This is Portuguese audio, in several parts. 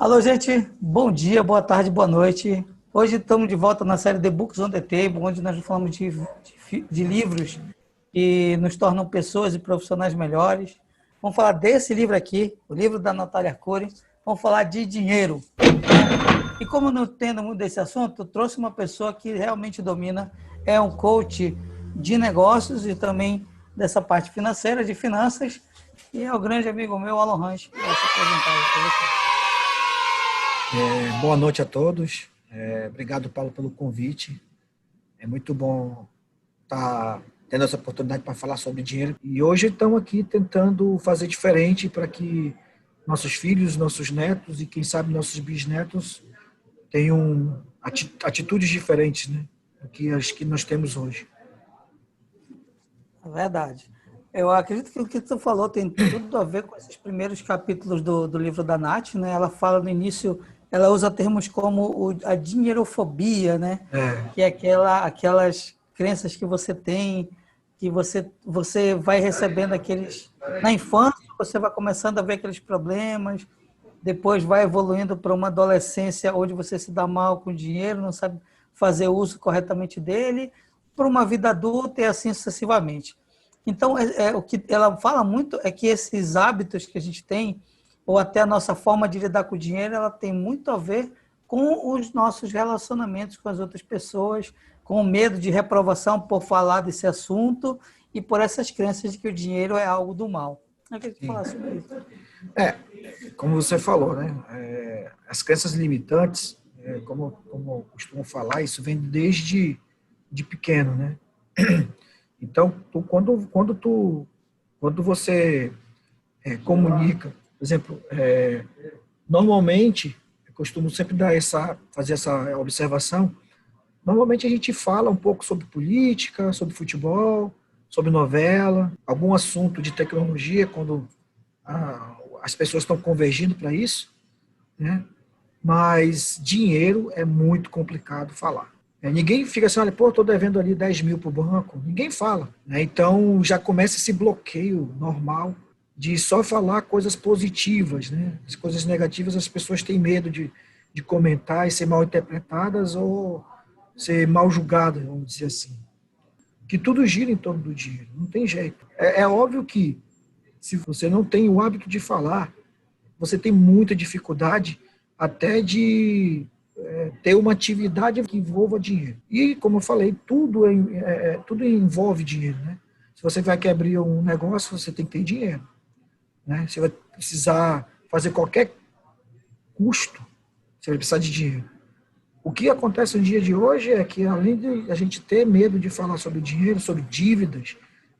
Alô, gente, bom dia, boa tarde, boa noite. Hoje estamos de volta na série The Books on the Table, onde nós falamos de livros que nos tornam pessoas e profissionais melhores. Vamos falar desse livro aqui, o livro da Natália Arcuri. Vamos falar de dinheiro, né? E como eu não entendo muito desse assunto, eu trouxe uma pessoa que realmente domina, é um coach de negócios e também dessa parte financeira, de finanças, e é o grande amigo meu, Alan Ranch, que vai se apresentar aí para você. Boa noite a todos. Obrigado, Paulo, pelo convite. É muito bom estar tendo essa oportunidade para falar sobre dinheiro. E hoje estamos aqui tentando fazer diferente para que nossos filhos, nossos netos e, quem sabe, nossos bisnetos tenham atitudes diferentes, né, do que as que nós temos hoje. É verdade. Eu acredito que o que tu falou tem tudo a ver com esses primeiros capítulos do livro da Nath, né? Ela fala no início, ela usa termos como a dinheirofobia, né? É, Que é aquelas crenças que você tem, que você vai recebendo aqueles... Na infância, você vai começando a ver aqueles problemas, depois vai evoluindo para uma adolescência onde você se dá mal com o dinheiro, não sabe fazer uso corretamente dele, para uma vida adulta e assim sucessivamente. Então, o que ela fala muito é que esses hábitos que a gente tem, ou até a nossa forma de lidar com o dinheiro, ela tem muito a ver com os nossos relacionamentos com as outras pessoas, com o medo de reprovação por falar desse assunto e por essas crenças de que o dinheiro é algo do mal. Eu queria sim. falar sobre isso. É, como você falou, né? As crenças limitantes, como eu costumo falar, isso vem desde de pequeno, né? Então, quando você comunica, por exemplo, normalmente, eu costumo sempre fazer essa observação. Normalmente a gente fala um pouco sobre política, sobre futebol, sobre novela, algum assunto de tecnologia, quando as pessoas estão convergindo para isso, né? Mas dinheiro é muito complicado falar. Ninguém fica assim, olha, pô, estou devendo ali 10 mil para o banco. Ninguém fala, né? Então já começa esse bloqueio normal de só falar coisas positivas, né? As coisas negativas as pessoas têm medo de comentar e ser mal interpretadas ou ser mal julgadas, vamos dizer assim. Que tudo gira em torno do dinheiro, não tem jeito. É óbvio que se você não tem o hábito de falar, você tem muita dificuldade até de ter uma atividade que envolva dinheiro. E, como eu falei, tudo envolve dinheiro, né? Se você vai querer abrir um negócio, você tem que ter dinheiro, né? Você vai precisar fazer qualquer custo, você vai precisar de dinheiro. O que acontece no dia de hoje é que, além de a gente ter medo de falar sobre dinheiro, sobre dívidas,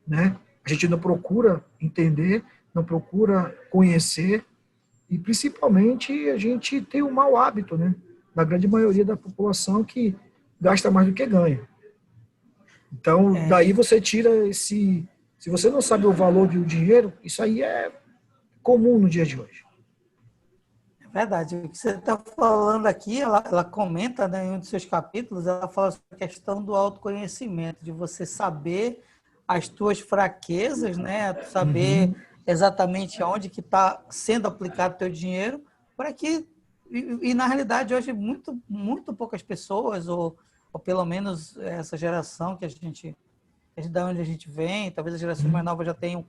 né? A gente não procura entender, não procura conhecer, e principalmente a gente tem um mau hábito, né? Da grande maioria da população que gasta mais do que ganha. Então, daí você tira esse. Se você não sabe o valor do dinheiro, isso aí é comum no dia de hoje. É verdade. O que você está falando aqui, ela comenta, né, em um dos seus capítulos, ela fala sobre a questão do autoconhecimento, de você saber as tuas fraquezas, né, saber Uhum. exatamente aonde que está sendo aplicado o teu dinheiro, para que, na realidade, hoje, muito poucas pessoas, ou pelo menos essa geração da onde a gente vem, talvez as gerações mais novas já tenham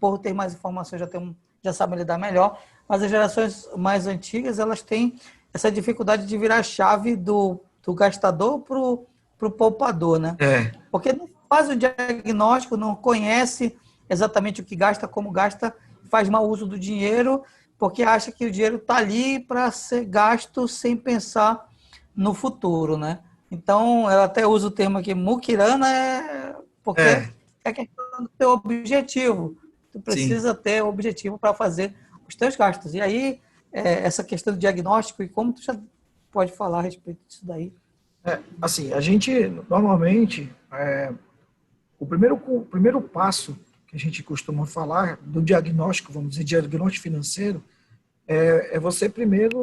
por ter mais informações, já sabem lidar melhor, mas as gerações mais antigas, elas têm essa dificuldade de virar a chave do gastador para o poupador, né? É, Porque não faz o diagnóstico, não conhece exatamente o que gasta, como gasta, faz mau uso do dinheiro, porque acha que o dinheiro está ali para ser gasto sem pensar no futuro, né? Então, ela até usa o termo aqui, muquirana, porque é, é questão do teu objetivo. Tu sim. precisa ter objetivo para fazer os teus gastos. E aí, essa questão do diagnóstico e como tu já pode falar a respeito disso daí. Assim, a gente normalmente o primeiro passo que a gente costuma falar do diagnóstico, vamos dizer, diagnóstico financeiro, é você primeiro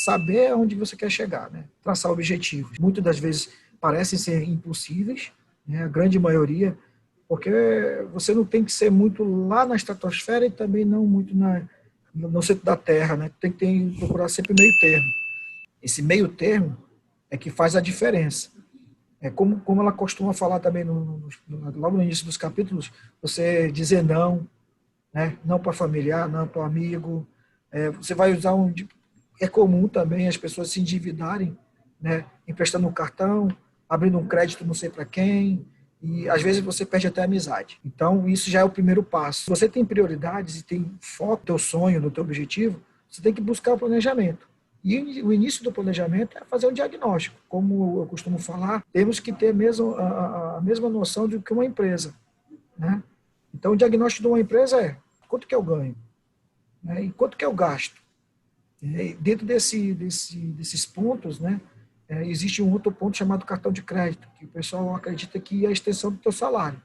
saber aonde você quer chegar, né? Traçar objetivos. Muitas das vezes parecem ser impossíveis, né? A grande maioria, porque você não tem que ser muito lá na estratosfera e também não muito no centro da terra, né? Tem que procurar sempre meio termo. Esse meio termo é que faz a diferença. É como ela costuma falar também logo no início dos capítulos, você dizer não, né? Não para familiar, não para amigo. Você vai usar é comum também as pessoas se endividarem, né? Emprestando um cartão, abrindo um crédito não sei para quem, e às vezes você perde até a amizade. Então, isso já é o primeiro passo. Se você tem prioridades e tem foco no teu sonho, no teu objetivo, você tem que buscar o planejamento. E o início do planejamento é fazer um diagnóstico. Como eu costumo falar, temos que ter mesmo a mesma noção do que uma empresa, né? Então, o diagnóstico de uma empresa é quanto que eu ganho, né? E quanto que eu gasto. E dentro desses pontos, né, existe um outro ponto chamado cartão de crédito, que o pessoal acredita que é a extensão do teu salário,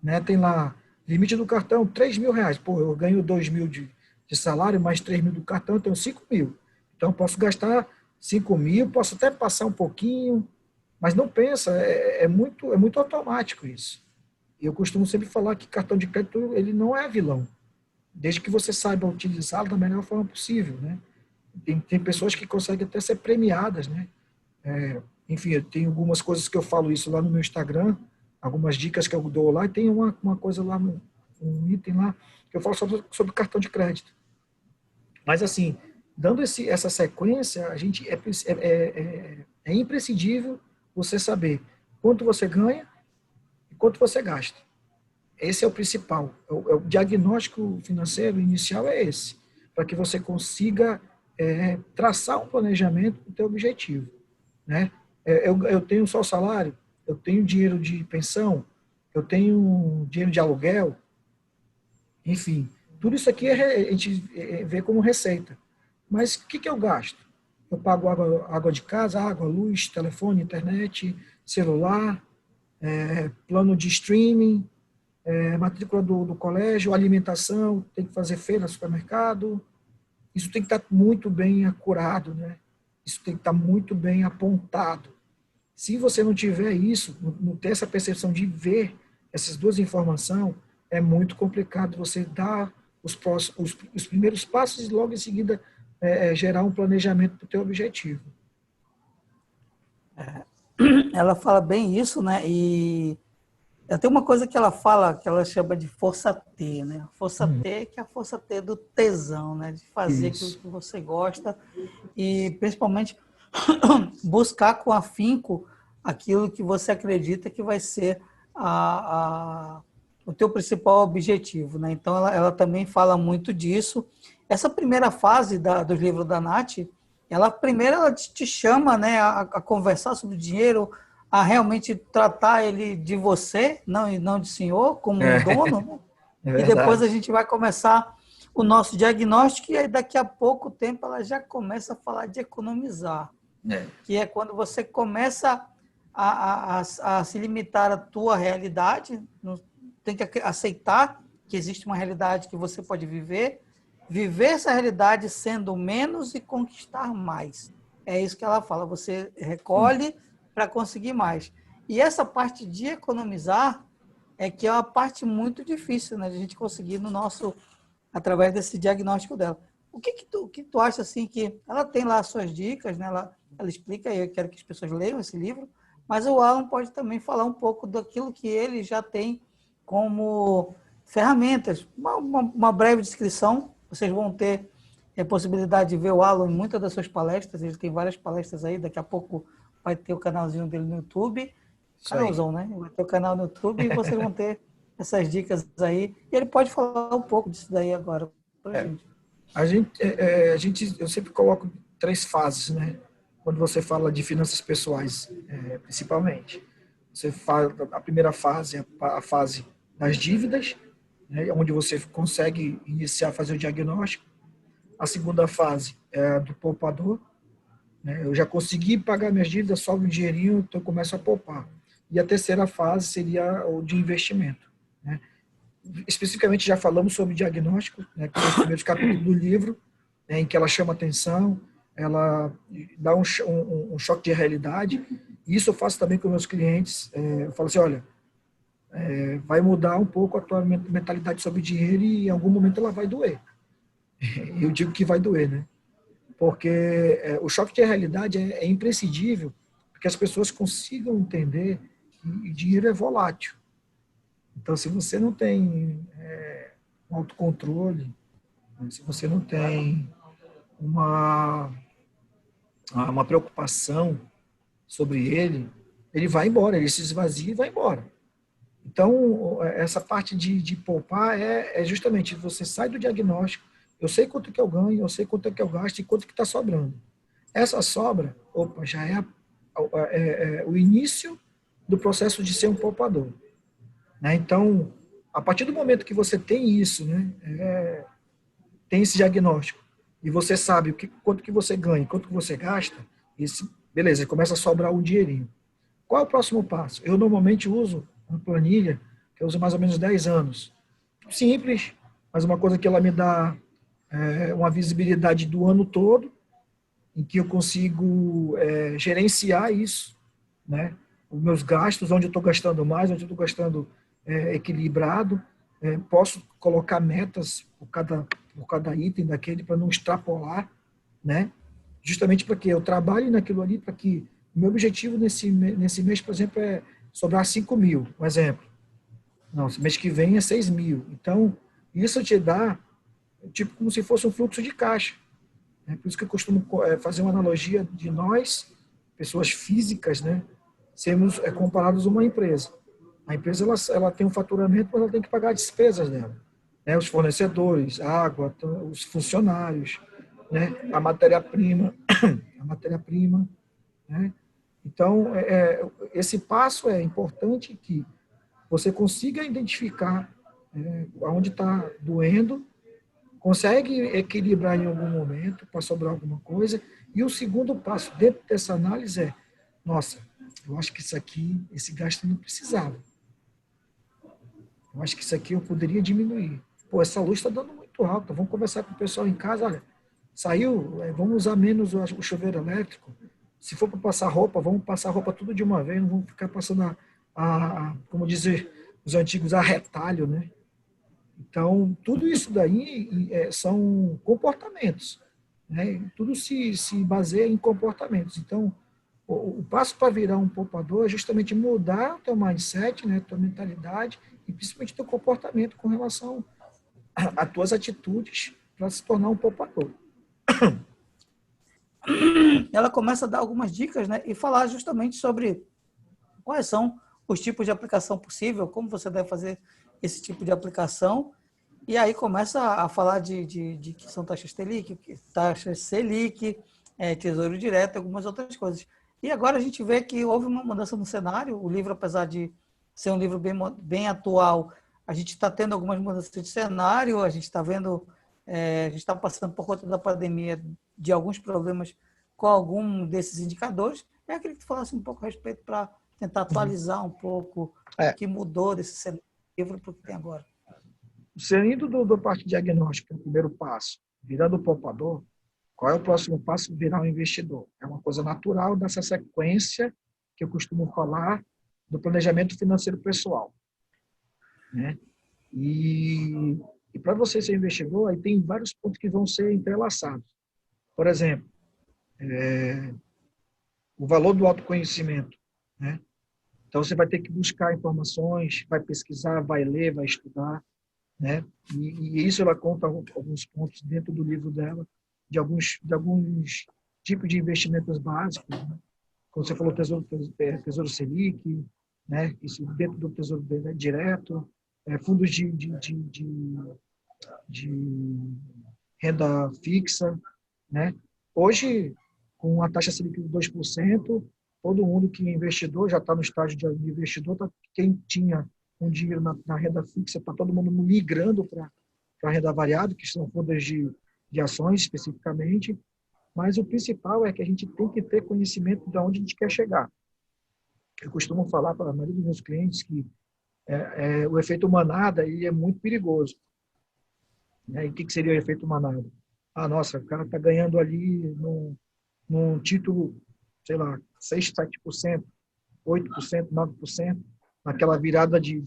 né? Tem lá, limite do cartão, R$ 3.000. Pô, eu ganho 2.000 de salário, mais 3.000 do cartão, eu tenho 5.000. Então, eu posso gastar 5.000, posso até passar um pouquinho, mas não pensa, é muito automático isso. Eu costumo sempre falar que cartão de crédito ele não é vilão, desde que você saiba utilizá-lo da melhor forma possível, né? Tem pessoas que conseguem até ser premiadas, né? Enfim, eu tenho algumas coisas que eu falo isso lá no meu Instagram, algumas dicas que eu dou lá, e tem uma coisa lá, um item lá, que eu falo sobre cartão de crédito. Mas, assim, dando essa sequência, a gente é imprescindível você saber quanto você ganha e quanto você gasta. Esse é o principal. O diagnóstico financeiro inicial é esse, para que você consiga traçar um planejamento do teu objetivo, né? Eu tenho só o salário, eu tenho dinheiro de pensão, eu tenho dinheiro de aluguel, enfim, tudo isso aqui a gente vê como receita. Mas o que eu gasto? Eu pago água de casa, água, luz, telefone, internet, celular, plano de streaming, matrícula do colégio, alimentação, tem que fazer feira no supermercado. Isso tem que estar muito bem acurado, né? Isso tem que estar muito bem apontado. Se você não tiver isso, não ter essa percepção de ver essas duas informações, é muito complicado você dar os primeiros passos e logo em seguida gerar um planejamento para o teu objetivo. Ela fala bem isso, né? E tem uma coisa que ela fala, que ela chama de força T, né? Força T, que é a força T do tesão, né? De fazer aquilo que você gosta e, principalmente, buscar com afinco aquilo que você acredita que vai ser o teu principal objetivo, né? Então, ela também fala muito disso. Essa primeira fase dos livros da Nath, primeiro ela te chama, né, a conversar sobre dinheiro, a realmente tratar ele de você, não de senhor, como um dono, né? E depois a gente vai começar o nosso diagnóstico e aí daqui a pouco tempo ela já começa a falar de economizar, que é quando você começa a se limitar à tua realidade, tem que aceitar que existe uma realidade que você pode viver essa realidade sendo menos e conquistar mais. É isso que ela fala, você recolhe para conseguir mais. E essa parte de economizar é que é uma parte muito difícil, né, de a gente conseguir através desse diagnóstico dela. O que tu acha assim que ela tem lá as suas dicas, né? Ela explica, e eu quero que as pessoas leiam esse livro, mas o Alan pode também falar um pouco daquilo que ele já tem como ferramentas, uma breve descrição. Vocês vão ter a possibilidade de ver o Alan em muitas das suas palestras, ele tem várias palestras aí, daqui a pouco vai ter o canalzinho dele no YouTube, canalzão, né? Vai ter o canal no YouTube e vocês vão ter essas dicas aí, e ele pode falar um pouco disso daí agora pra gente. Eu sempre coloco 3 fases, né? Quando você fala de finanças pessoais, principalmente. Você fala, a primeira fase é a fase das dívidas, né, onde você consegue iniciar a fazer o diagnóstico. A segunda fase é a do poupador, né? Eu já consegui pagar minhas dívidas, sobra um dinheirinho, então eu começo a poupar. E a terceira fase seria o de investimento, né? Especificamente já falamos sobre diagnóstico, né, que são os primeiros capítulos do livro, né, em que ela chama atenção, ela dá um choque de realidade. Isso eu faço também com meus clientes. Eu falo assim, olha, vai mudar um pouco a tua mentalidade sobre dinheiro e em algum momento ela vai doer. Eu digo que vai doer, né? Porque o choque de realidade é imprescindível para que as pessoas consigam entender que dinheiro é volátil. Então, se você não tem um autocontrole, né, se você não tem uma, uma preocupação sobre ele, ele vai embora, ele se esvazia e vai embora. Então, essa parte de poupar é justamente você sai do diagnóstico, eu sei quanto que eu ganho, eu sei quanto é que eu gasto e quanto que está sobrando. Essa sobra, opa, já é o início do processo de ser um poupador. Né? Então, a partir do momento que você tem isso, né, tem esse diagnóstico, e você sabe quanto que você ganha, quanto que você gasta, beleza, começa a sobrar um dinheirinho. Qual é o próximo passo? Eu normalmente uso uma planilha que eu uso mais ou menos 10 anos. Simples, mas uma coisa que ela me dá uma visibilidade do ano todo, em que eu consigo gerenciar isso, né? Os meus gastos, onde eu estou gastando mais, onde eu estou gastando equilibrado. Posso colocar metas por cada item daquele para não extrapolar, né? Justamente para que eu trabalhe naquilo ali, para que o meu objetivo nesse mês, por exemplo, é sobrar 5 mil, um exemplo. Não, esse mês que vem é 6 mil. Então, isso te dá, tipo, como se fosse um fluxo de caixa. Por isso que eu costumo fazer uma analogia de nós, pessoas físicas, né, sermos comparados a uma empresa. A empresa ela tem um faturamento, mas ela tem que pagar as despesas dela. Né, os fornecedores, a água, os funcionários, né, a matéria-prima, a matéria-prima. Né? Então, esse passo é importante que você consiga identificar onde está doendo, consegue equilibrar em algum momento para sobrar alguma coisa. E o segundo passo dentro dessa análise é, nossa, eu acho que isso aqui, esse gasto não precisava. Eu acho que isso aqui eu poderia diminuir. Pô, essa luz está dando muito alta. Vamos conversar com o pessoal em casa. Olha, saiu, vamos usar menos o chuveiro elétrico. Se for para passar roupa, vamos passar roupa tudo de uma vez. Não vamos ficar passando como dizer os antigos, a retalho, né? Então, tudo isso daí são comportamentos, né? Tudo se baseia em comportamentos. Então, o passo para virar um poupador é justamente mudar o teu mindset, né, tua mentalidade e principalmente teu comportamento com relação às tuas atitudes para se tornar um poupador. Ela começa a dar algumas dicas, né, e falar justamente sobre quais são os tipos de aplicação possível, como você deve fazer esse tipo de aplicação. E aí começa a falar de que são taxas Selic, Tesouro Direto, algumas outras coisas. E agora a gente vê que houve uma mudança no cenário. O livro, apesar de ser um livro bem atual, a gente está tendo algumas mudanças de cenário, a gente está vendo, a gente está passando por conta da pandemia de alguns problemas com algum desses indicadores. Eu queria que tu falasse um pouco a respeito para tentar atualizar um pouco o que mudou desse cenário do livro para o que tem agora. Saindo do parte diagnóstica, é o primeiro passo, virando o poupador, qual é o próximo passo? Virar um investidor. É uma coisa natural dessa sequência que eu costumo falar do planejamento financeiro pessoal. Né? E para você ser investidor, aí tem vários pontos que vão ser entrelaçados. Por exemplo, o valor do autoconhecimento. Né? Então, você vai ter que buscar informações, vai pesquisar, vai ler, vai estudar. Né? E isso ela conta alguns pontos dentro do livro dela, de alguns tipos de investimentos básicos. Né? Como você falou, Tesouro Selic, né? Isso dentro do Tesouro Direto, fundos de renda fixa. Né? Hoje, com a taxa Selic de 2%, todo mundo que é investidor, já está no estágio de investidor, quem tinha um dinheiro na renda fixa, está todo mundo migrando para a renda variável, que são fundos de ações especificamente, mas o principal é que a gente tem que ter conhecimento de onde a gente quer chegar. Eu costumo falar para a maioria dos meus clientes que o efeito manada ele é muito perigoso. Né? E o que seria o efeito manada? Ah, nossa, o cara está ganhando ali num título, sei lá, 6, 7%, 8%, 9%, naquela virada de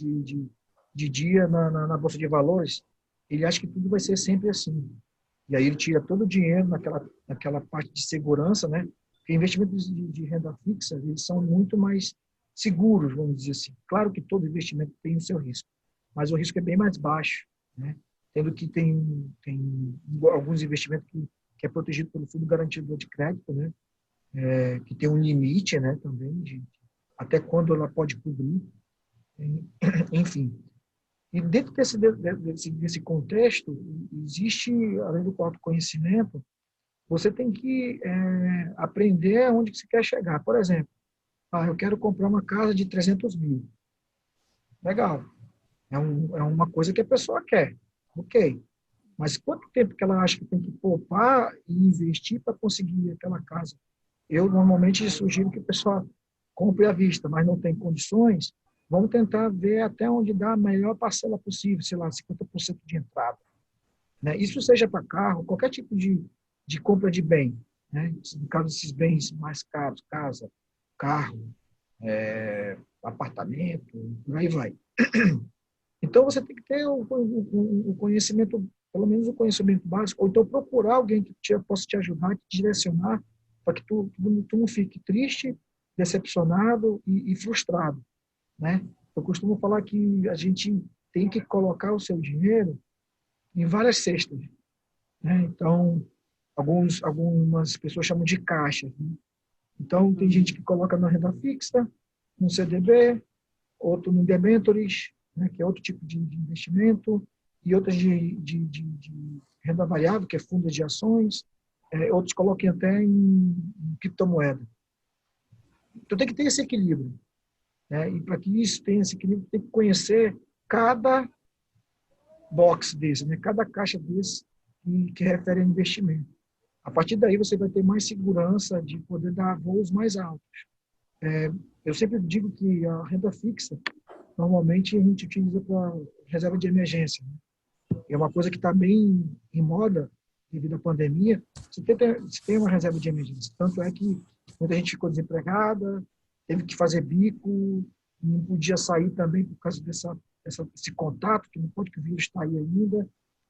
dia na Bolsa de Valores, ele acha que tudo vai ser sempre assim. E aí ele tira todo o dinheiro naquela parte de segurança, né? Porque investimentos de renda fixa, eles são muito mais seguros, vamos dizer assim. Claro que todo investimento tem o seu risco, mas o risco é bem mais baixo, né? Tendo que tem alguns investimentos que é protegido pelo Fundo Garantidor de Crédito, né? Que tem um limite, né? Também de até quando ela pode cobrir, enfim. E dentro desse contexto, existe, além do autoconhecimento, você tem que aprender onde você quer chegar. Por exemplo, eu quero comprar uma casa de 300 mil. Legal. É uma coisa que a pessoa quer. Ok. Mas quanto tempo que ela acha que tem que poupar e investir para conseguir aquela casa? Eu normalmente sugiro que a pessoa compre à vista, mas não tem condições. Vamos tentar ver até onde dá a melhor parcela possível, sei lá, 50% de entrada. Né? Isso seja para carro, qualquer tipo de compra de bem. Né? No caso desses bens mais caros, casa, carro, apartamento, por aí vai. Então, você tem que ter o conhecimento, pelo menos o conhecimento básico, ou então procurar alguém que possa te ajudar, te direcionar, para que tu não fique triste, decepcionado e frustrado. Né? Eu costumo falar que a gente tem que colocar o seu dinheiro em várias cestas. Né? Então, algumas pessoas chamam de caixas. Né? Então, tem gente que coloca na renda fixa, no CDB, outro no debentures, né, que é outro tipo de investimento, e outras de renda variável, que é fundos de ações, outros colocam até em criptomoeda. Então, tem que ter esse equilíbrio. Né? E para que isso tenha esse equilíbrio, tem que conhecer cada box desse, né? Cada caixa desse que refere a investimento. A partir daí, você vai ter mais segurança de poder dar voos mais altos. Eu sempre digo que a renda fixa, normalmente a gente utiliza para reserva de emergência. Né? É uma coisa que está bem em moda devido à pandemia. Você tem uma reserva de emergência. Tanto é que muita gente ficou desempregada, teve que fazer bico, não podia sair também por causa desse contato, que não pode, que o vírus está aí ainda,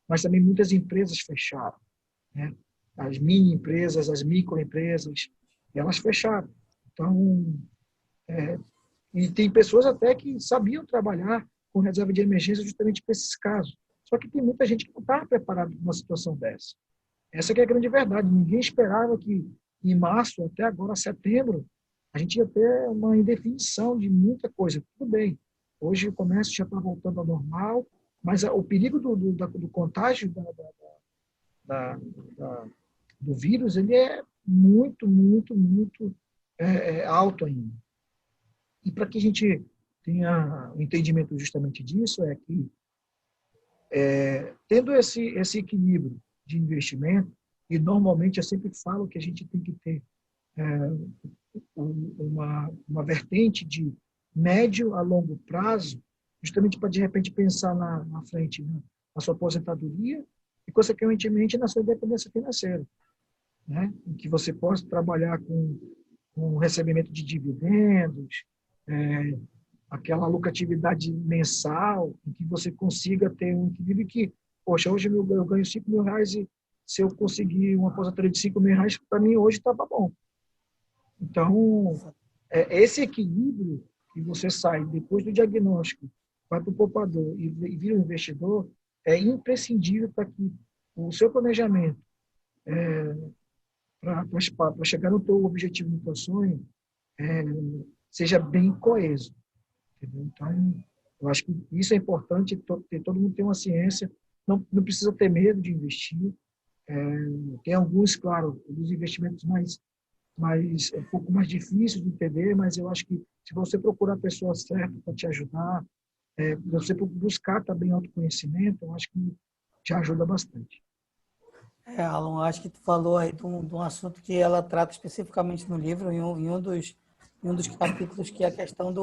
mas também muitas empresas fecharam. Né? As mini-empresas, as microempresas, elas fecharam. Então, e tem pessoas até que sabiam trabalhar com reserva de emergência justamente para esses casos. Só que tem muita gente que não estava preparada para uma situação dessa. Essa que é a grande verdade. Ninguém esperava que em março, até agora, setembro, a gente ia ter uma indefinição de muita coisa. Tudo bem, hoje o comércio já está voltando ao normal, mas o perigo do contágio do vírus ele é muito, muito, muito alto ainda. E para que a gente tenha um entendimento justamente disso, é que, tendo esse equilíbrio de investimento, e normalmente eu sempre falo que a gente tem que ter uma vertente de médio a longo prazo, justamente para, de repente, pensar na frente, né? Na sua aposentadoria e, consequentemente, na sua independência financeira. Né? Em que você possa trabalhar com recebimento de dividendos, aquela lucratividade mensal, em que você consiga ter um equilíbrio que, poxa, hoje eu ganho R$5.000 e se eu conseguir uma aposentadoria de R$5.000, para mim hoje estava bom. Então, esse equilíbrio que você sai depois do diagnóstico, vai para o poupador e vira um investidor, é imprescindível para que o seu planejamento, para chegar no teu objetivo, no teu sonho, seja bem coeso. Entendeu? Então, eu acho que isso é importante, todo mundo tem uma ciência, não precisa ter medo de investir. Tem alguns, claro, dos investimentos mais um pouco mais difíceis de entender, mas eu acho que se você procurar a pessoa certa para te ajudar, você buscar também autoconhecimento, eu acho que te ajuda bastante. Alan, acho que tu falou aí de um assunto que ela trata especificamente no livro, em um dos capítulos, que é a questão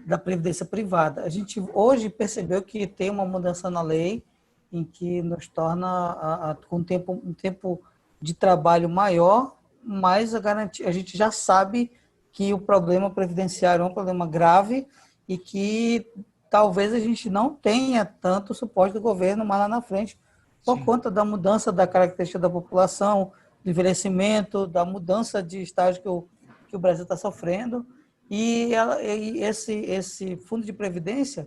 da previdência privada. A gente hoje percebeu que tem uma mudança na lei em que nos torna, com um tempo de trabalho maior, mas a gente já sabe que o problema previdenciário é um problema grave e que talvez a gente não tenha tanto suporte do governo mais lá na frente, por Sim. conta da mudança da característica da população, do envelhecimento, da mudança de estágio que o Brasil está sofrendo. E esse fundo de previdência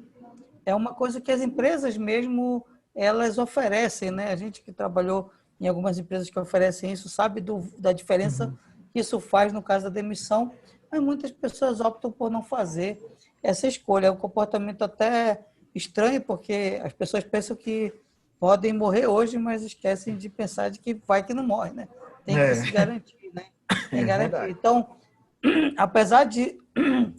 é uma coisa que as empresas mesmo elas oferecem, né? A gente que trabalhou em algumas empresas que oferecem isso sabe da diferença Uhum. que isso faz no caso da demissão, mas muitas pessoas optam por não fazer essa escolha. É um comportamento até estranho, porque as pessoas pensam que podem morrer hoje, mas esquecem de pensar de que vai que não morre, né? Tem que se É, garantir, né? Tem que é garantir. verdade. Então, apesar de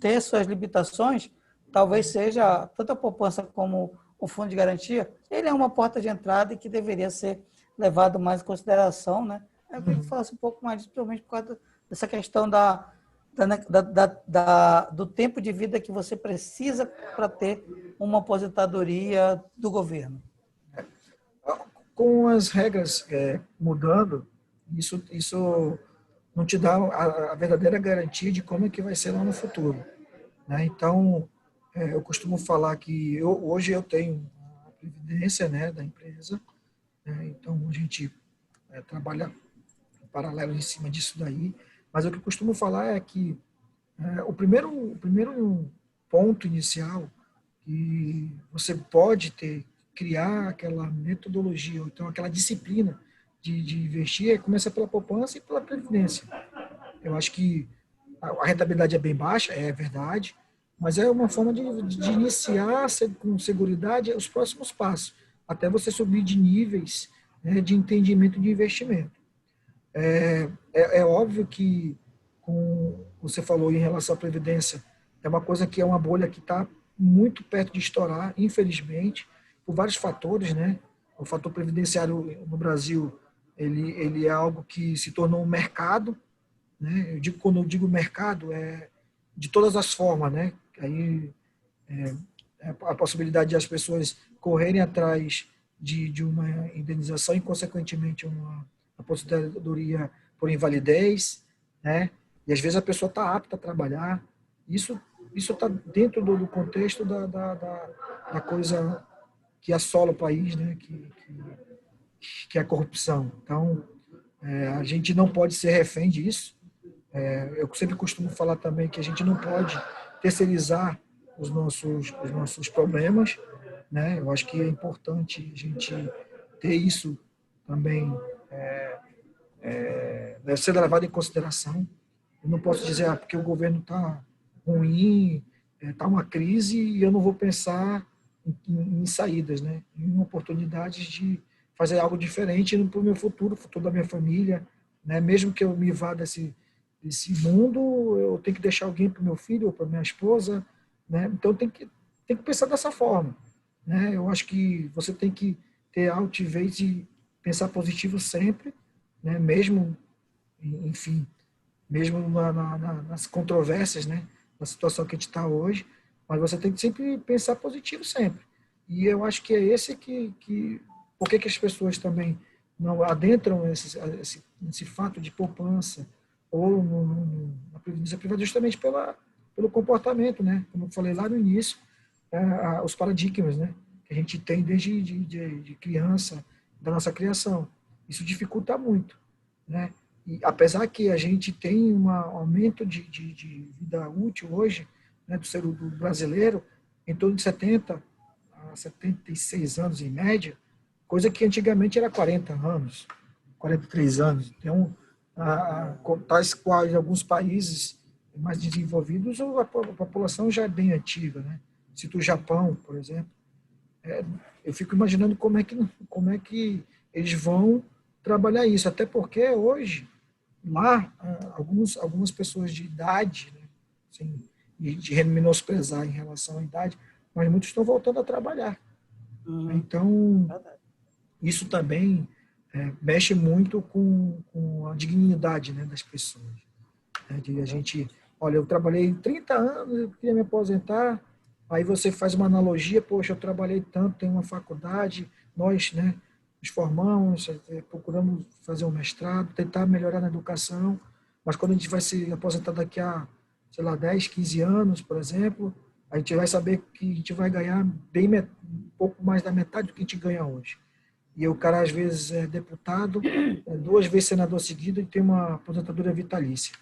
ter suas limitações, talvez seja tanto a poupança como o fundo de garantia, ele é uma porta de entrada e que deveria ser levado mais em consideração, né? Eu queria que Uhum. falasse um pouco mais disso, principalmente por causa dessa questão do tempo de vida que você precisa para ter uma aposentadoria do governo. Com as regras mudando, isso não te dá a verdadeira garantia de como é que vai ser lá no futuro, né? Então, eu costumo falar que hoje eu tenho a previdência, né, da empresa, né? Então a gente trabalha em paralelo em cima disso daí, mas o que eu costumo falar é que o primeiro ponto inicial que você pode criar aquela metodologia, ou então aquela disciplina de investir, começa pela poupança e pela previdência. Eu acho que a rentabilidade é bem baixa, é verdade, mas é uma forma de iniciar com seguridade os próximos passos, até você subir de níveis, né, de entendimento de investimento. É óbvio que, como você falou em relação à Previdência, é uma coisa que é uma bolha que está muito perto de estourar, infelizmente, por vários fatores, né? O fator previdenciário no Brasil, ele é algo que se tornou um mercado, né? Quando eu digo mercado, é de todas as formas, né? Aí a possibilidade de as pessoas correrem atrás de uma indenização e, consequentemente, uma aposentadoria por invalidez, né? E às vezes a pessoa está apta a trabalhar. Isso está dentro do contexto da coisa que assola o país, né? Que é a corrupção. Então, a gente não pode ser refém disso. Eu sempre costumo falar também que a gente não pode terceirizar os nossos problemas, né? Eu acho que é importante a gente ter isso também, deve ser levado em consideração. Eu não posso dizer, porque o governo está ruim, está uma crise e eu não vou pensar em saídas, né? Em oportunidades de fazer algo diferente para o meu futuro, o futuro da minha família, né? Mesmo que eu me vá desse mundo, eu tenho que deixar alguém para o meu filho ou para minha esposa, né? Então tem que pensar dessa forma, né? Eu acho que você tem que ter altivez de pensar positivo sempre, né? Mesmo, enfim, mesmo nas controvérsias, né? Na situação que a gente está hoje, mas você tem que sempre pensar positivo sempre. E eu acho que é esse por que as pessoas também não adentram esse fato de poupança ou na previdência privada justamente pelo comportamento, né? Como eu falei lá no início, os paradigmas, né? Que a gente tem desde de criança, da nossa criação. Isso dificulta muito, né? E apesar que a gente tem um aumento de vida útil hoje, né, do brasileiro, em torno de 70 a 76 anos em média, coisa que antigamente era 40 anos, 43 anos. Então, tais quais alguns países mais desenvolvidos, a população já é bem antiga, né? Cito o Japão, por exemplo. Eu fico imaginando como é que eles vão trabalhar isso, até porque hoje lá, algumas pessoas de idade, né, assim, de menosprezar em relação à idade, mas muitos estão voltando a trabalhar. Então, Verdade. isso também mexe muito com a dignidade, né, das pessoas. Né, de a gente, olha, eu trabalhei 30 anos, eu queria me aposentar, aí você faz uma analogia, poxa, eu trabalhei tanto, tenho uma faculdade, nós, né, nos formamos, procuramos fazer um mestrado, tentar melhorar na educação, mas quando a gente vai se aposentar daqui a, sei lá, 10, 15 anos, por exemplo, a gente vai saber que a gente vai ganhar um pouco mais da metade do que a gente ganha hoje. e o cara às vezes é deputado, 2 vezes senador seguido e tem uma aposentadoria vitalícia.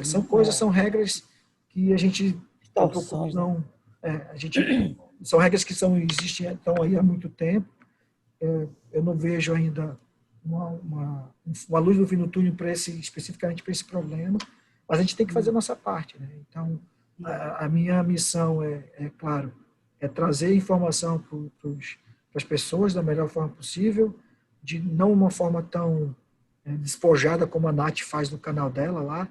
São regras que a gente não, são regras que existem, estão aí há muito tempo. Eu não vejo ainda uma luz no fim do túnel especificamente para esse problema, mas a gente tem que fazer a nossa parte, né? Então, a minha missão claro, é trazer informação para as pessoas da melhor forma possível, de não uma forma tão despojada como a Nath faz no canal dela lá,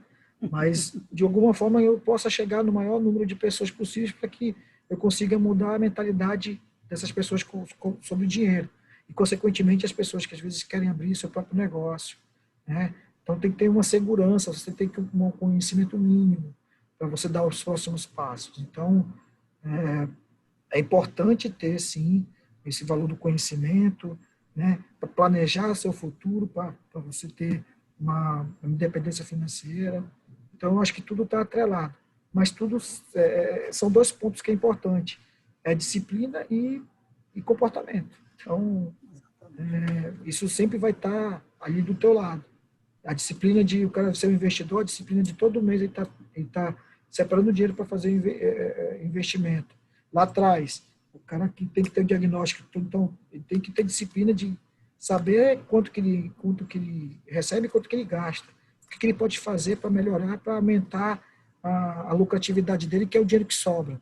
mas de alguma forma eu possa chegar no maior número de pessoas possíveis para que eu consiga mudar a mentalidade dessas pessoas sobre o dinheiro. E, consequentemente, as pessoas que às vezes querem abrir seu próprio negócio, né? Então, tem que ter uma segurança, você tem que ter um conhecimento mínimo para você dar os próximos passos. Então, é importante ter, sim, esse valor do conhecimento, né? Para planejar seu futuro, para você ter uma independência financeira. Então, eu acho que tudo está atrelado. Mas tudo são 2 pontos que é importante. É disciplina e comportamento. Então, isso sempre vai estar ali do teu lado. A disciplina de o cara ser um investidor, a disciplina de todo mês ele tá separando dinheiro para fazer investimento. Lá atrás, o cara que tem que ter o diagnóstico, então ele tem que ter disciplina de saber quanto que ele recebe e quanto que ele gasta. O que ele pode fazer para melhorar, para aumentar a lucratividade dele, que é o dinheiro que sobra.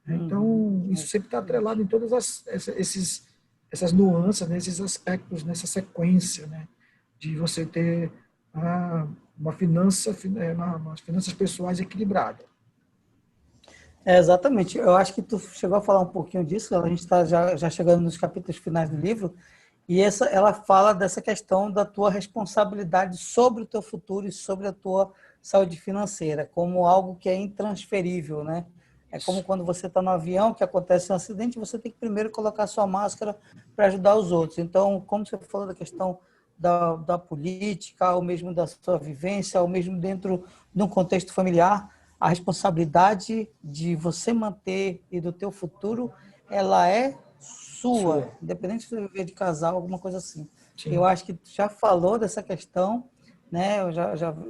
Então, isso sempre está atrelado em todas essas nuances, nesses aspectos, nessa sequência, né, de você ter umas finanças pessoais equilibradas. Exatamente. Eu acho que tu chegou a falar um pouquinho disso, a gente está já chegando nos capítulos finais do livro, e ela fala dessa questão da tua responsabilidade sobre o teu futuro e sobre a tua saúde financeira, como algo que é intransferível, né? É como quando você está no avião, que acontece um acidente, você tem que primeiro colocar sua máscara para ajudar os outros. Então, como você falou da questão da política, ou mesmo da sua vivência, ou mesmo dentro de um contexto familiar, a responsabilidade de você manter e do teu futuro, ela é sua, independente se você viver de casal, alguma coisa assim. Sim. Eu acho que tu já falou dessa questão, né? Eu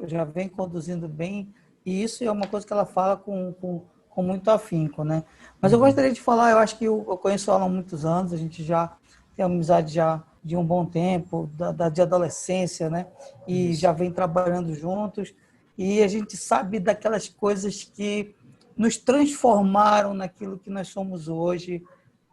já vem conduzindo bem, e isso é uma coisa que ela fala com muito afinco, né? Mas eu gostaria de falar, eu acho que eu conheço ela há muitos anos, a gente já tem amizade já de um bom tempo, de adolescência, né? E já vem trabalhando juntos, e a gente sabe daquelas coisas que nos transformaram naquilo que nós somos hoje,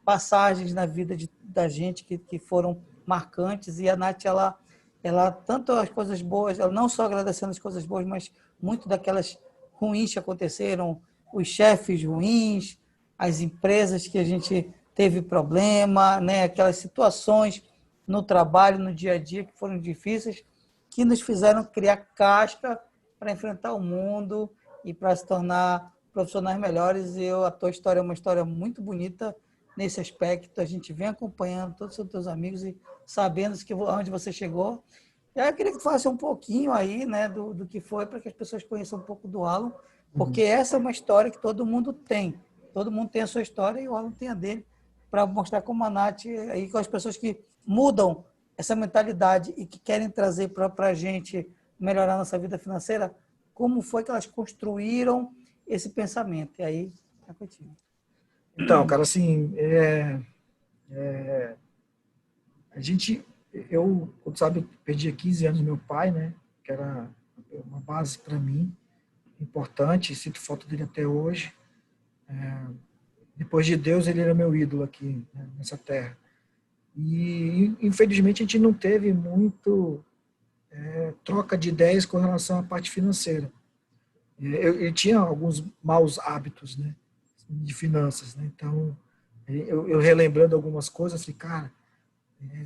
passagens na vida da gente que foram marcantes, e a Nath, ela tanto as coisas boas, ela não só agradecendo as coisas boas, mas muito daquelas ruins que aconteceram, os chefes ruins, as empresas que a gente teve problema, né? Aquelas situações no trabalho, no dia a dia, que foram difíceis, que nos fizeram criar casca para enfrentar o mundo e para se tornar profissionais melhores. E a tua história é uma história muito bonita nesse aspecto. A gente vem acompanhando todos os teus amigos e sabendo onde você chegou. E aí eu queria que tu falasse um pouquinho aí, né, do que foi, para que as pessoas conheçam um pouco do Alan, porque essa é uma história que todo mundo tem. Todo mundo tem a sua história e o Alan tem a dele, para mostrar como a Nath, aí com as pessoas que mudam essa mentalidade e que querem trazer para a gente melhorar nossa vida financeira, como foi que elas construíram esse pensamento. E aí, tá contigo. Então, cara, assim, eu, sabe, perdi 15 anos do meu pai, né, que era uma base para mim, importante, sinto falta dele até hoje. Depois de Deus, ele era meu ídolo aqui, né, nessa terra. E, infelizmente, a gente não teve muito troca de ideias com relação à parte financeira. Eu tinha alguns maus hábitos, né, de finanças, né? Então, eu relembrando algumas coisas, falei, cara,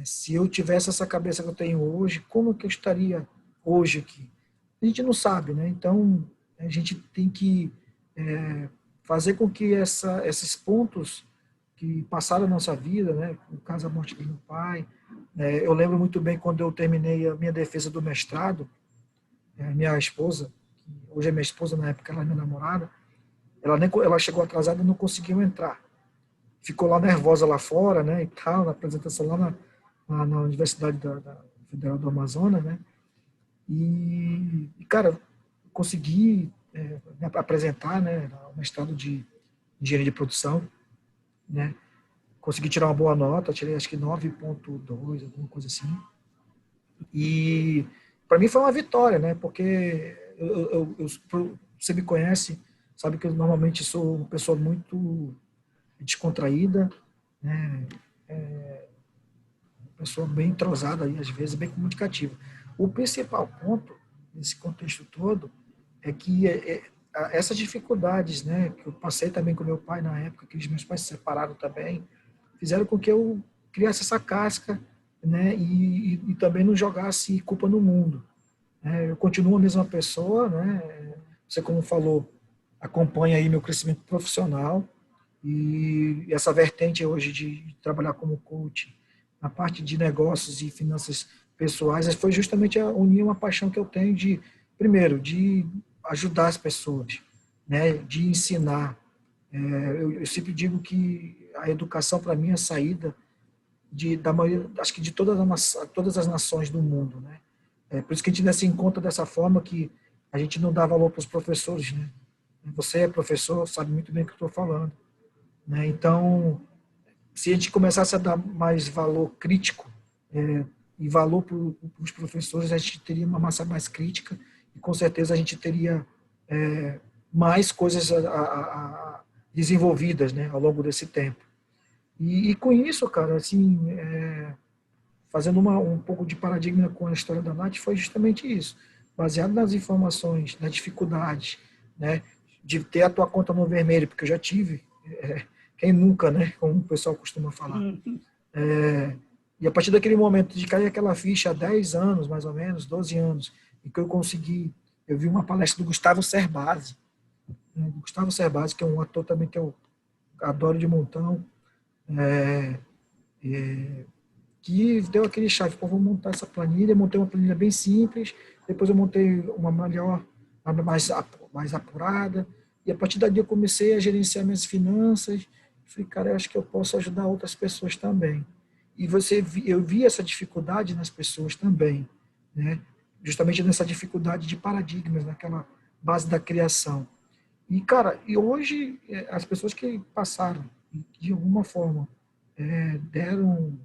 se eu tivesse essa cabeça que eu tenho hoje, como que eu estaria hoje aqui? A gente não sabe, né? Então, a gente tem que fazer com que esses pontos que passaram a nossa vida, né? No caso, a morte do meu pai. Eu lembro muito bem quando eu terminei a minha defesa do mestrado, minha esposa, que hoje é minha esposa, na época ela é minha namorada, ela chegou atrasada e não conseguiu entrar. Ficou lá nervosa lá fora, né, e tal, na apresentação lá lá na Universidade da Federal do Amazonas, né? Cara, consegui me apresentar, né, no mestrado de engenharia de produção, né? Consegui tirar uma boa nota, tirei acho que 9,2, alguma coisa assim. E para mim foi uma vitória, né? Porque você me conhece, sabe que eu normalmente sou uma pessoa muito descontraída, né? Uma pessoa bem entrosada e às vezes bem comunicativa. O principal ponto nesse contexto todo é que essas dificuldades, né, que eu passei também com meu pai na época, que os meus pais se separaram também, fizeram com que eu criasse essa casca, né, e também não jogasse culpa no mundo. Eu continuo a mesma pessoa, né? Você, como falou, acompanha aí meu crescimento profissional e essa vertente hoje de trabalhar como coach na parte de negócios e finanças pessoais foi justamente a unir uma paixão que eu tenho de, primeiro, de ajudar as pessoas, né? De ensinar. Eu sempre digo que a educação para mim é a saída da maioria, acho que de todas as nações do mundo, né? Por isso que a gente desse em conta dessa forma que a gente não dá valor para os professores, né? Você é professor, sabe muito bem o que eu estou falando, né? Então, se a gente começasse a dar mais valor crítico e valor para os professores, a gente teria uma massa mais crítica e com certeza a gente teria mais coisas desenvolvidas, né, ao longo desse tempo. E com isso, cara, assim, fazendo um pouco de paradigma com a história da Nath, foi justamente isso. Baseado nas informações, nas dificuldades, né, de ter a tua conta no vermelho, porque eu já tive, quem nunca, né, como o pessoal costuma falar. E a partir daquele momento de cair aquela ficha há 10 anos, mais ou menos, 12 anos, em que eu vi uma palestra do Gustavo Cerbasi, né, do Gustavo Cerbasi, que é um ator também que eu adoro de montão, que deu aquele chave, vou montar essa planilha, montei uma planilha bem simples, depois eu montei uma melhor, mais apurada, e a partir daí eu comecei a gerenciar minhas finanças, falei, cara, eu acho que eu posso ajudar outras pessoas também. E eu vi essa dificuldade nas pessoas também, né? Justamente nessa dificuldade de paradigmas, naquela base da criação. E, cara, e hoje as pessoas que passaram, de alguma forma, deram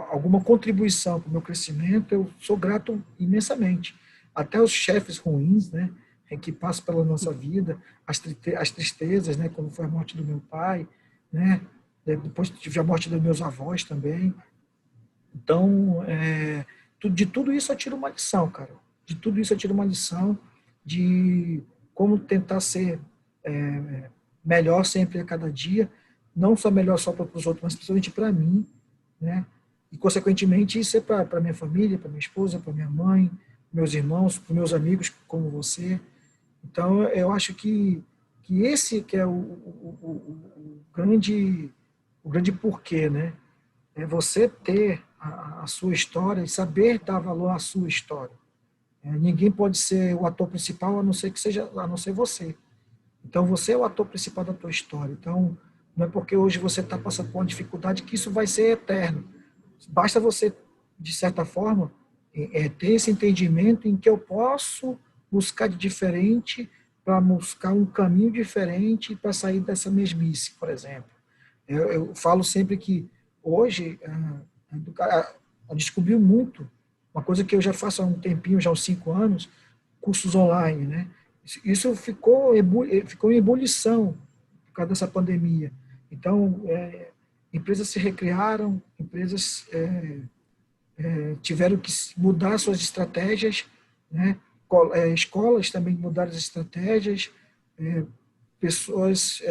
alguma contribuição para o meu crescimento, eu sou grato imensamente. Até os chefes ruins, né, que passam pela nossa vida, as tristezas, né, como foi a morte do meu pai, né, depois tive a morte dos meus avós também. Então, de tudo isso eu tiro uma lição, cara. De tudo isso eu tiro uma lição de como tentar ser melhor sempre a cada dia, não só melhor só para os outros, mas principalmente para mim, né? E, consequentemente, isso é para minha família, para minha esposa, para minha mãe, meus irmãos, para meus amigos como você. Então, eu acho que esse que é o grande porquê, né? É você ter a sua história e saber dar valor à sua história. Ninguém pode ser o ator principal a não ser você. Então, você é o ator principal da tua história. Então, não é porque hoje você está passando por uma dificuldade que isso vai ser eterno. Basta você, de certa forma, ter esse entendimento em que eu posso buscar de diferente para buscar um caminho diferente para sair dessa mesmice, por exemplo. Eu falo sempre que hoje descobriu muito, uma coisa que eu já faço há um tempinho, já há uns 5 anos, cursos online, né? Isso ficou em ebulição por causa dessa pandemia. Então, empresas se recriaram, empresas tiveram que mudar suas estratégias, né? Escolas também mudaram as estratégias, pessoas,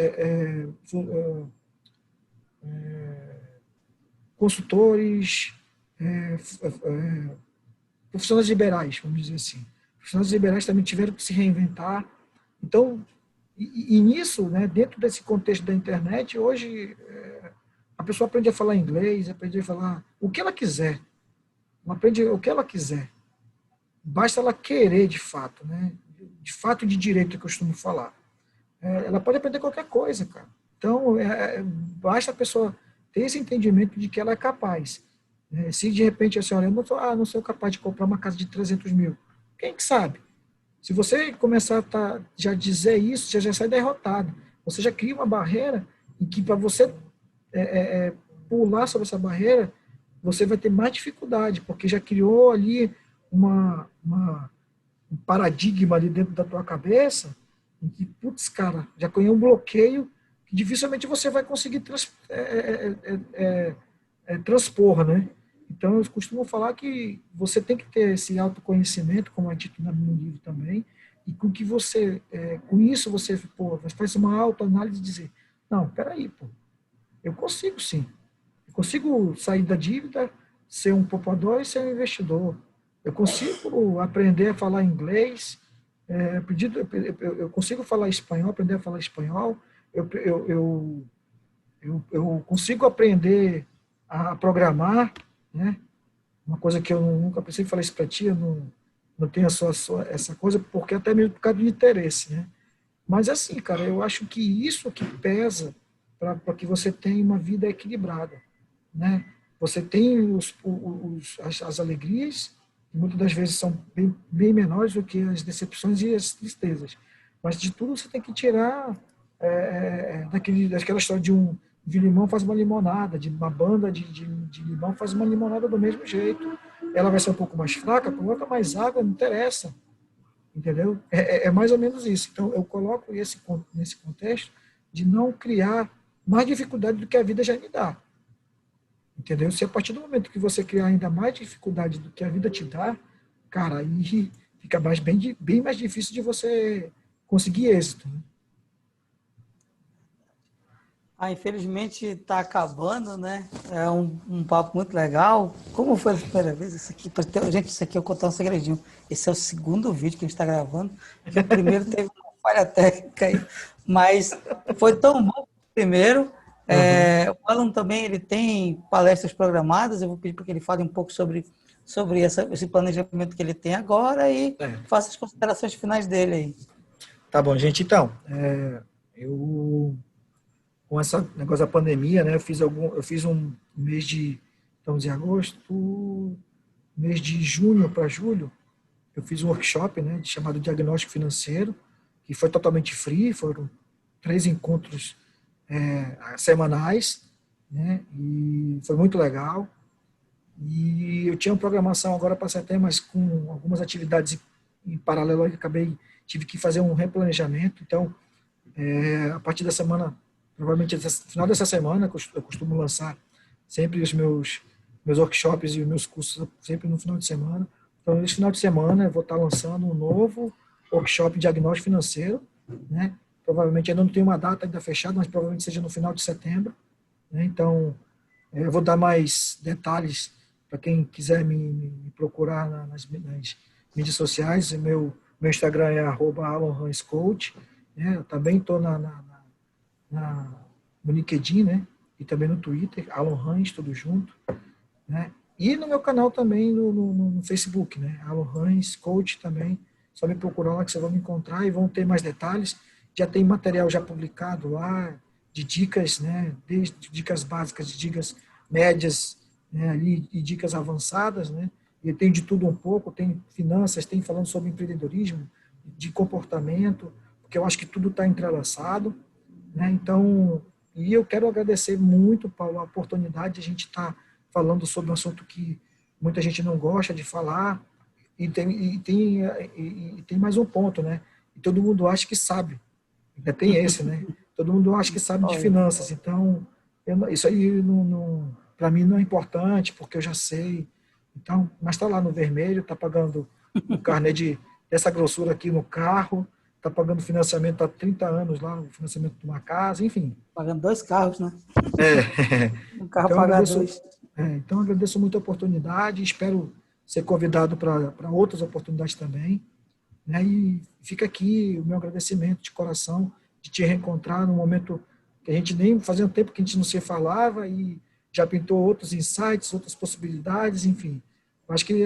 consultores, profissionais liberais, vamos dizer assim. Profissionais liberais também tiveram que se reinventar. Então, e nisso, né, dentro desse contexto da internet, hoje a pessoa aprende a falar inglês, aprende a falar o que ela quiser. Ela aprende o que ela quiser. Basta ela querer de fato, né? De fato, de direito, que eu costumo falar. Ela pode aprender qualquer coisa, cara. Então, basta a pessoa ter esse entendimento de que ela é capaz. né? Se de repente assim, olha, eu não sou capaz de comprar uma casa de 300 mil, quem que sabe? Se você começar a já dizer isso, você já sai derrotado. Você já cria uma barreira em que para você pular sobre essa barreira, você vai ter mais dificuldade, porque já criou ali um paradigma ali dentro da tua cabeça, em que, putz, cara, já criou um bloqueio que dificilmente você vai conseguir transpor, né? Então, eu costumo falar que você tem que ter esse autoconhecimento, como é dito no livro também, e com que você, com isso, você faz uma autoanálise e dizer, não, peraí, pô, eu consigo sim. Eu consigo sair da dívida, ser um poupador e ser um investidor. Eu consigo aprender a falar inglês, eu consigo falar espanhol, aprender a falar espanhol, eu consigo aprender a programar, né? Uma coisa que eu nunca pensei em falar isso para ti, eu não tenho essa coisa, porque até mesmo por causa do interesse, né? Mas assim, cara, eu acho que isso que pesa para que você tenha uma vida equilibrada, né? Você tem as alegrias, que muitas das vezes são bem menores do que as decepções e as tristezas. Mas de tudo você tem que tirar daquela história de limão faz uma limonada, de uma banda de limão faz uma limonada do mesmo jeito. Ela vai ser um pouco mais fraca, coloca mais água, não interessa. Entendeu? É mais ou menos isso. Então, eu coloco nesse contexto de não criar mais dificuldade do que a vida já me dá. Entendeu? Se a partir do momento que você criar ainda mais dificuldade do que a vida te dá, cara, aí fica bem mais difícil de você conseguir êxito. Né? Infelizmente está acabando, né? É um papo muito legal. Como foi a primeira vez? Isso aqui, gente, isso aqui eu contar um segredinho. Esse é o segundo vídeo que a gente está gravando, que o primeiro teve uma falha técnica aí, mas foi tão bom o primeiro. O Alan também ele tem palestras programadas. Eu vou pedir para que ele fale um pouco sobre esse planejamento que ele tem agora e faça as considerações finais dele aí. Tá bom, gente. Então, eu com essa negócio da pandemia, né? Eu fiz um mês estamos em agosto, mês de junho para julho, eu fiz um workshop, né, chamado Diagnóstico Financeiro, que foi totalmente free, foram 3 encontros semanais, né? E foi muito legal. E eu tinha uma programação agora para setembro, mas com algumas atividades em paralelo, tive que fazer um replanejamento. Então, a partir da semana, provavelmente no final dessa semana, eu costumo lançar sempre os meus workshops e os meus cursos sempre no final de semana. Então, esse final de semana eu vou estar lançando um novo workshop de diagnóstico financeiro, né? Provavelmente ainda não tem uma data ainda fechada, mas provavelmente seja no final de setembro, né? Então, eu vou dar mais detalhes para quem quiser me procurar nas mídias sociais. Meu Instagram é @alanhanscoach, né? Eu também estou no LinkedIn, né? E também no Twitter, Alan Hans, tudo junto, né? E no meu canal também no Facebook, né? Alan Hans Coach também. Só me procurar lá que vocês vão me encontrar e vão ter mais detalhes. Já tem material já publicado lá de dicas, né? Desde dicas básicas, de dicas médias, né? Ali e dicas avançadas, né? E tem de tudo um pouco. Tem finanças, tem falando sobre empreendedorismo, de comportamento, porque eu acho que tudo está entrelaçado, né? Então, e eu quero agradecer muito, Paulo, a oportunidade de a gente estar falando sobre um assunto que muita gente não gosta de falar, e tem mais um ponto, né? E todo mundo acha que sabe, ainda tem esse, né? Todo mundo acha que sabe de finanças, então isso aí para mim não é importante, porque eu já sei. Então, mas está lá no vermelho, está pagando o carnê dessa grossura aqui no carro, está pagando financiamento há 30 anos lá, o financiamento de uma casa, enfim. Pagando 2 carros, né? Um carro Então, pagar 2. Então, agradeço muito a oportunidade, espero ser convidado para outras oportunidades também, né? E fica aqui o meu agradecimento de coração de te reencontrar num momento que a gente nem fazia um tempo que a gente não se falava e já pintou outros insights, outras possibilidades, enfim. Acho que,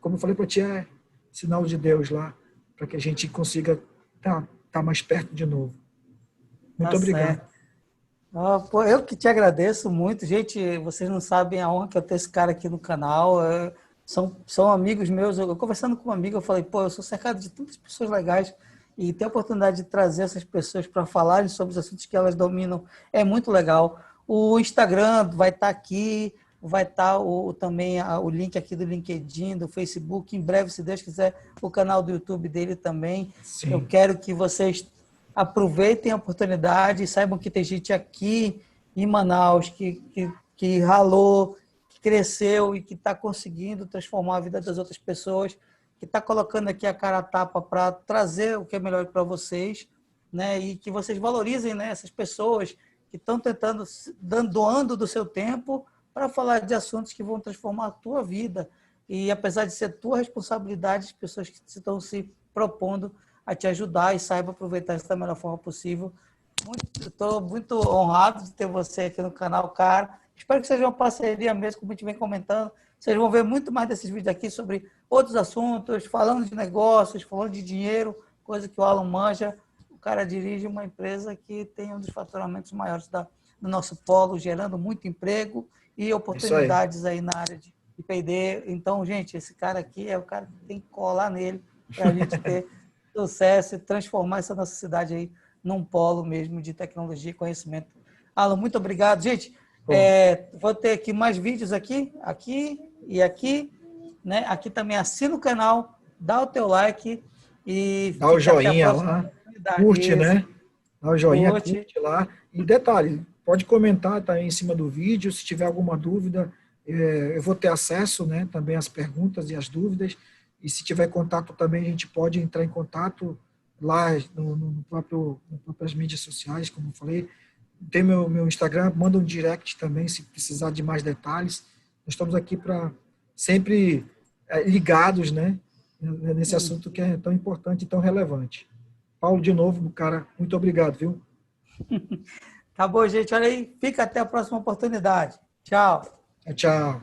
como eu falei para ti, é sinal de Deus lá, para que a gente consiga estar mais perto de novo. Muito obrigado. Certo. Pô, eu que te agradeço muito. Gente, vocês não sabem a honra que eu tenho esse cara aqui no canal. São amigos meus. Eu conversando com um amigo, eu falei, pô, eu sou cercado de tantas pessoas legais e ter a oportunidade de trazer essas pessoas para falarem sobre os assuntos que elas dominam é muito legal. O Instagram vai estar aqui, vai estar também o link aqui do LinkedIn, do Facebook. Em breve, se Deus quiser, o canal do YouTube dele também. Eu Sim, quero que vocês aproveitem a oportunidade e saibam que tem gente aqui em Manaus que ralou, que cresceu e que está conseguindo transformar a vida das outras pessoas, que está colocando aqui a cara a tapa para trazer o que é melhor para vocês, né? E que vocês valorizem, né, essas pessoas que estão tentando, doando do seu tempo para falar de assuntos que vão transformar a tua vida. E apesar de ser tua responsabilidade, as pessoas que estão se propondo a te ajudar e saiba aproveitar isso da melhor forma possível. Estou muito honrado de ter você aqui no canal, cara. Espero que seja uma parceria mesmo, como a gente vem comentando. Vocês vão ver muito mais desses vídeos aqui sobre outros assuntos, falando de negócios, falando de dinheiro, coisa que o Alan manja. O cara dirige uma empresa que tem um dos faturamentos maiores do nosso polo, gerando muito emprego e isso aí. oportunidades aí na área de P&D. Então, gente, esse cara aqui é o cara que tem que colar nele para a gente ter sucesso e transformar essa nossa cidade aí num polo mesmo de tecnologia e conhecimento. Alan, muito obrigado. Gente, Bom, vou ter aqui mais vídeos aqui e aqui, né? Aqui também assina o canal, dá o teu like e dá o fica até a joinha próxima lá, oportunidade. curte, Isso, né? Dá o joinha, curte. curte lá. E detalhe, pode comentar também em cima do vídeo, se tiver alguma dúvida, eu vou ter acesso, né, também às perguntas e às dúvidas. E se tiver contato também, a gente pode entrar em contato lá no próprio, nas próprias mídias sociais, como eu falei. Tem meu Instagram, manda um direct também, se precisar de mais detalhes. Nós estamos aqui para sempre ligados, né, nesse assunto que é tão importante e tão relevante. Paulo, de novo, cara, muito obrigado, viu? Tá bom, gente. Olha aí. Fica até a próxima oportunidade. Tchau. Tchau, tchau.